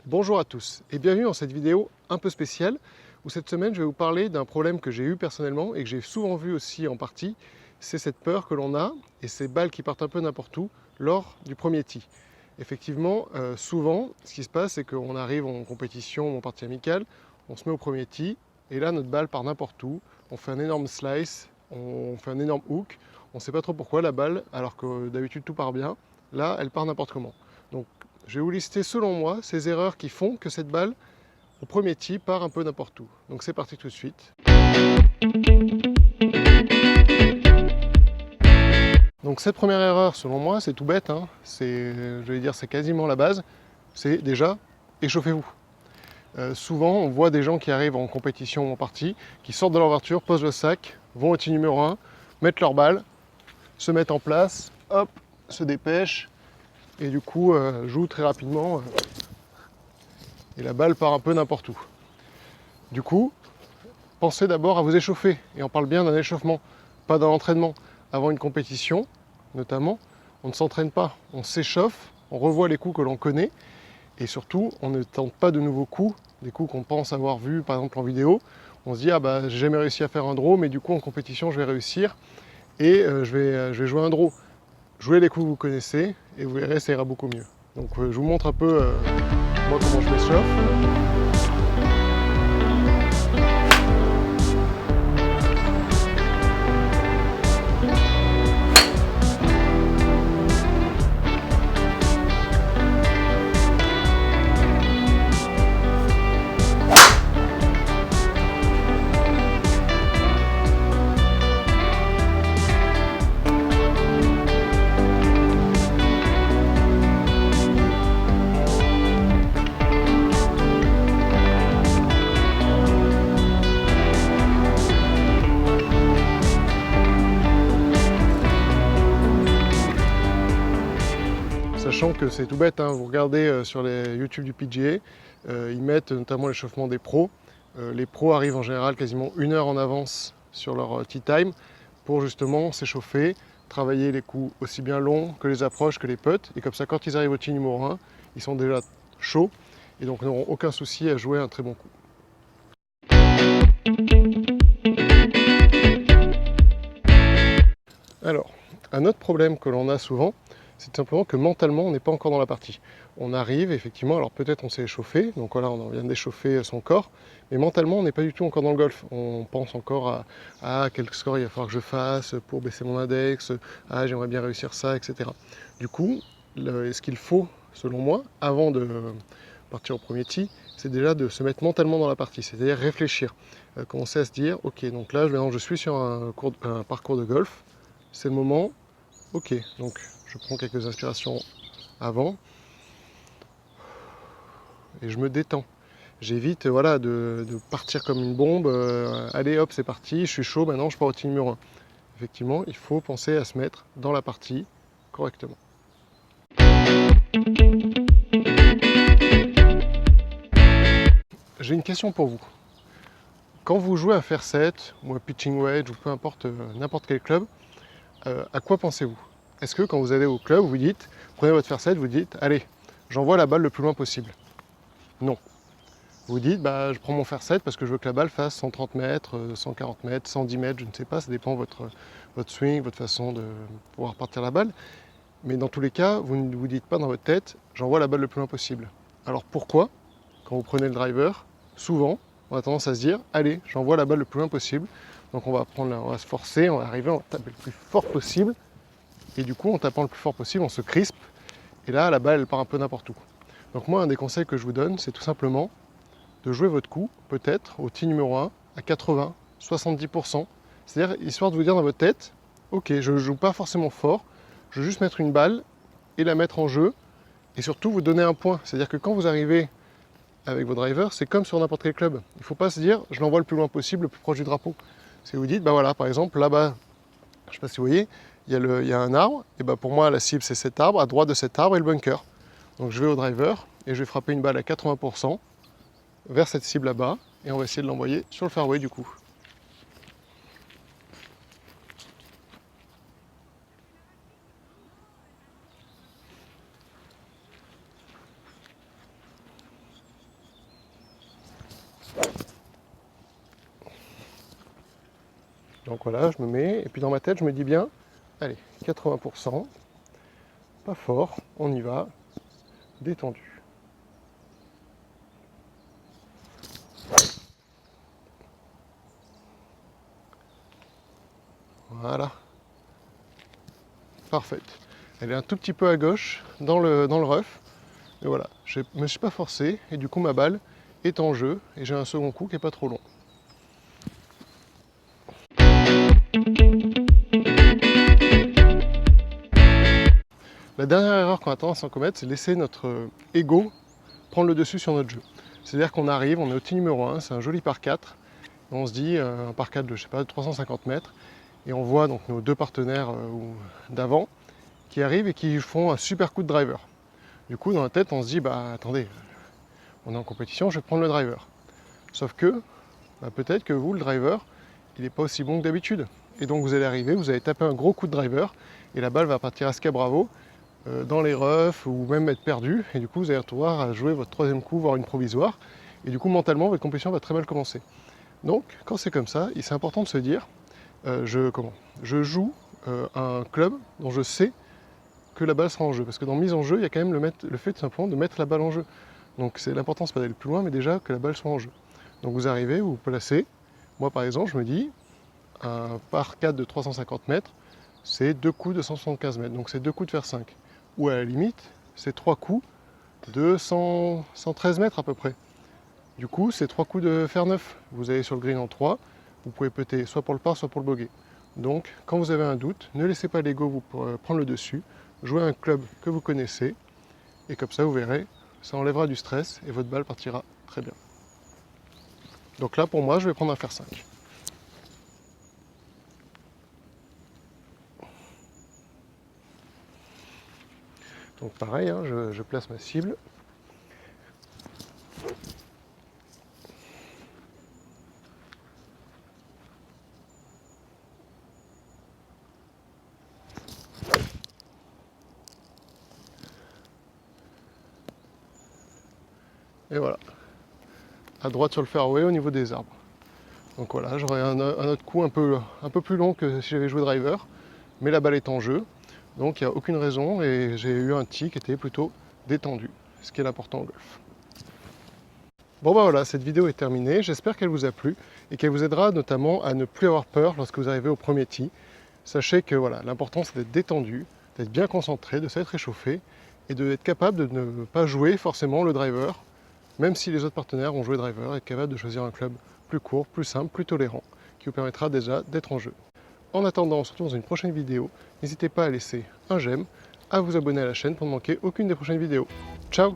Bonjour à tous et bienvenue dans cette vidéo un peu spéciale où cette semaine je vais vous parler d'un problème que j'ai eu personnellement et que j'ai souvent vu aussi en partie, c'est cette peur que l'on a et ces balles qui partent un peu n'importe où lors du premier tee. Effectivement, souvent ce qui se passe c'est qu'on arrive en compétition ou en partie amicale, on se met au premier tee et là notre balle part n'importe où, on fait un énorme slice, on fait un énorme hook, on ne sait pas trop pourquoi la balle, alors que d'habitude tout part bien, là elle part n'importe comment. Donc je vais vous lister selon moi ces erreurs qui font que cette balle, au premier tee, part un peu n'importe où. Donc c'est parti tout de suite. Donc cette première erreur, selon moi, c'est tout bête, hein. Je vais dire, c'est quasiment la base. C'est déjà, échauffez-vous. Souvent, on voit des gens qui arrivent en compétition ou en partie, qui sortent de leur voiture, posent le sac, vont au tee numéro 1, mettent leur balle, se mettent en place, hop, se dépêchent, et du coup jouent très rapidement, et la balle part un peu n'importe où. Du coup, pensez d'abord à vous échauffer, et on parle bien d'un échauffement, pas d'un entraînement. Avant une compétition, notamment, on ne s'entraîne pas, on s'échauffe, on revoit les coups que l'on connaît, et surtout, on ne tente pas de nouveaux coups, des coups qu'on pense avoir vus par exemple en vidéo. On se dit, ah bah j'ai jamais réussi à faire un draw, mais du coup en compétition je vais réussir, et je vais jouer un draw. Jouez les coups que vous connaissez, et vous verrez, ça ira beaucoup mieux. Donc je vous montre un peu moi comment je m'échauffe. Sachant que c'est tout bête, hein, vous regardez sur les YouTube du PGA, ils mettent notamment l'échauffement des pros. Les pros arrivent en général quasiment 1 heure en avance sur leur tee time pour justement s'échauffer, travailler les coups aussi bien longs que les approches, que les putts. Et comme ça, quand ils arrivent au tee numéro 1, ils sont déjà chauds et donc n'auront aucun souci à jouer un très bon coup. Alors, un autre problème que l'on a souvent, c'est simplement que mentalement, on n'est pas encore dans la partie. On arrive, effectivement, alors peut-être on s'est échauffé, donc voilà, on vient d'échauffer son corps, mais mentalement, on n'est pas du tout encore dans le golf. On pense encore à quel score il va falloir que je fasse pour baisser mon index, j'aimerais bien réussir ça, etc. Du coup, ce qu'il faut, selon moi, avant de partir au premier tee, c'est déjà de se mettre mentalement dans la partie, c'est-à-dire réfléchir. Commencer à se dire, ok, donc là, maintenant, je suis sur un parcours de golf, c'est le moment. Ok, donc je prends quelques inspirations avant et je me détends. J'évite voilà, de partir comme une bombe. Allez hop, c'est parti, je suis chaud, maintenant je pars au tee numéro 1. Effectivement, il faut penser à se mettre dans la partie correctement. J'ai une question pour vous. Quand vous jouez à fair set ou à pitching wedge ou peu importe n'importe quel club, à quoi pensez-vous? Est-ce que quand vous allez au club, vous dites, prenez votre fair set, vous dites, allez, j'envoie la balle le plus loin possible? Non. Vous dites, bah, je prends mon fair set parce que je veux que la balle fasse 130 mètres, 140 mètres, 110 mètres, je ne sais pas, ça dépend de votre swing, votre façon de pouvoir partir la balle. Mais dans tous les cas, vous ne vous dites pas dans votre tête, j'envoie la balle le plus loin possible. Alors pourquoi, quand vous prenez le driver, souvent, on a tendance à se dire, allez, j'envoie la balle le plus loin possible. Donc on va se forcer, on va arriver, on va taper le plus fort possible. Et du coup, en tapant le plus fort possible, on se crispe. Et là, la balle, elle part un peu n'importe où. Donc moi, un des conseils que je vous donne, c'est tout simplement de jouer votre coup, peut-être, au tee numéro 1, à 80, 70%. C'est-à-dire, histoire de vous dire dans votre tête, ok, je ne joue pas forcément fort, je veux juste mettre une balle et la mettre en jeu, et surtout vous donner un point. C'est-à-dire que quand vous arrivez avec vos drivers, c'est comme sur n'importe quel club. Il ne faut pas se dire, je l'envoie le plus loin possible, le plus proche du drapeau. Si vous dites, bah voilà, par exemple, là-bas, je ne sais pas si vous voyez, il y a un arbre, et bah pour moi, la cible, c'est cet arbre, à droite de cet arbre est le bunker. Donc je vais au driver, et je vais frapper une balle à 80%, vers cette cible là-bas et on va essayer de l'envoyer sur le fairway du coup. Donc voilà, je me mets, et puis dans ma tête, je me dis bien, allez, 80%, pas fort, on y va, détendu. Voilà, parfaite. Elle est un tout petit peu à gauche dans le rough, et voilà, je ne me suis pas forcé, et du coup ma balle est en jeu, et j'ai un second coup qui n'est pas trop long. La dernière erreur qu'on a tendance à commettre, c'est laisser notre ego prendre le dessus sur notre jeu. C'est-à-dire qu'on arrive, on est au tee numéro 1, c'est un joli par 4, et on se dit, un par 4 de, je sais pas, 350 mètres, et on voit donc nos deux partenaires d'avant qui arrivent et qui font un super coup de driver. Du coup, dans la tête, on se dit, bah attendez, on est en compétition, je vais prendre le driver. Sauf que, bah, peut-être que vous, le driver, il n'est pas aussi bon que d'habitude. Et donc vous allez arriver, vous allez taper un gros coup de driver, et la balle va partir à Scabravo, dans les roughs, ou même être perdue, et du coup vous allez retrouver à jouer votre troisième coup, voire une provisoire, et du coup mentalement, votre compétition va très mal commencer. Donc, quand c'est comme ça, c'est important de se dire, je joue un club dont je sais que la balle sera en jeu. Parce que dans mise en jeu, il y a quand même le fait tout simplement de mettre la balle en jeu. Donc l'important, c'est pas d'aller plus loin, mais déjà que la balle soit en jeu. Donc vous arrivez, vous placez. Moi par exemple, je me dis, un par 4 de 350 mètres, c'est 2 coups de 175 mètres. Donc c'est 2 coups de fer 5. Ou à la limite, c'est 3 coups de 113 mètres à peu près. Du coup, c'est 3 coups de fer 9. Vous allez sur le green en 3, vous pouvez putter soit pour le par, soit pour le bogey. Donc, quand vous avez un doute, ne laissez pas l'ego vous prendre le dessus. Jouez un club que vous connaissez, et comme ça, vous verrez, ça enlèvera du stress et votre balle partira très bien. Donc là, pour moi, je vais prendre un fer 5. Donc pareil, hein, je place ma cible. Et voilà, à droite sur le fairway au niveau des arbres. Donc voilà, j'aurai un autre coup un peu plus long que si j'avais joué driver, mais la balle est en jeu, donc il n'y a aucune raison, et j'ai eu un tee qui était plutôt détendu, ce qui est l'important au golf. Bon bah voilà, cette vidéo est terminée, j'espère qu'elle vous a plu, et qu'elle vous aidera notamment à ne plus avoir peur lorsque vous arrivez au premier tee. Sachez que voilà, l'important c'est d'être détendu, d'être bien concentré, de s'être réchauffé, et d'être capable de ne pas jouer forcément le driver, même si les autres partenaires ont joué driver, et être capable de choisir un club plus court, plus simple, plus tolérant, qui vous permettra déjà d'être en jeu. En attendant, on se retrouve dans une prochaine vidéo. N'hésitez pas à laisser un j'aime, à vous abonner à la chaîne pour ne manquer aucune des prochaines vidéos. Ciao!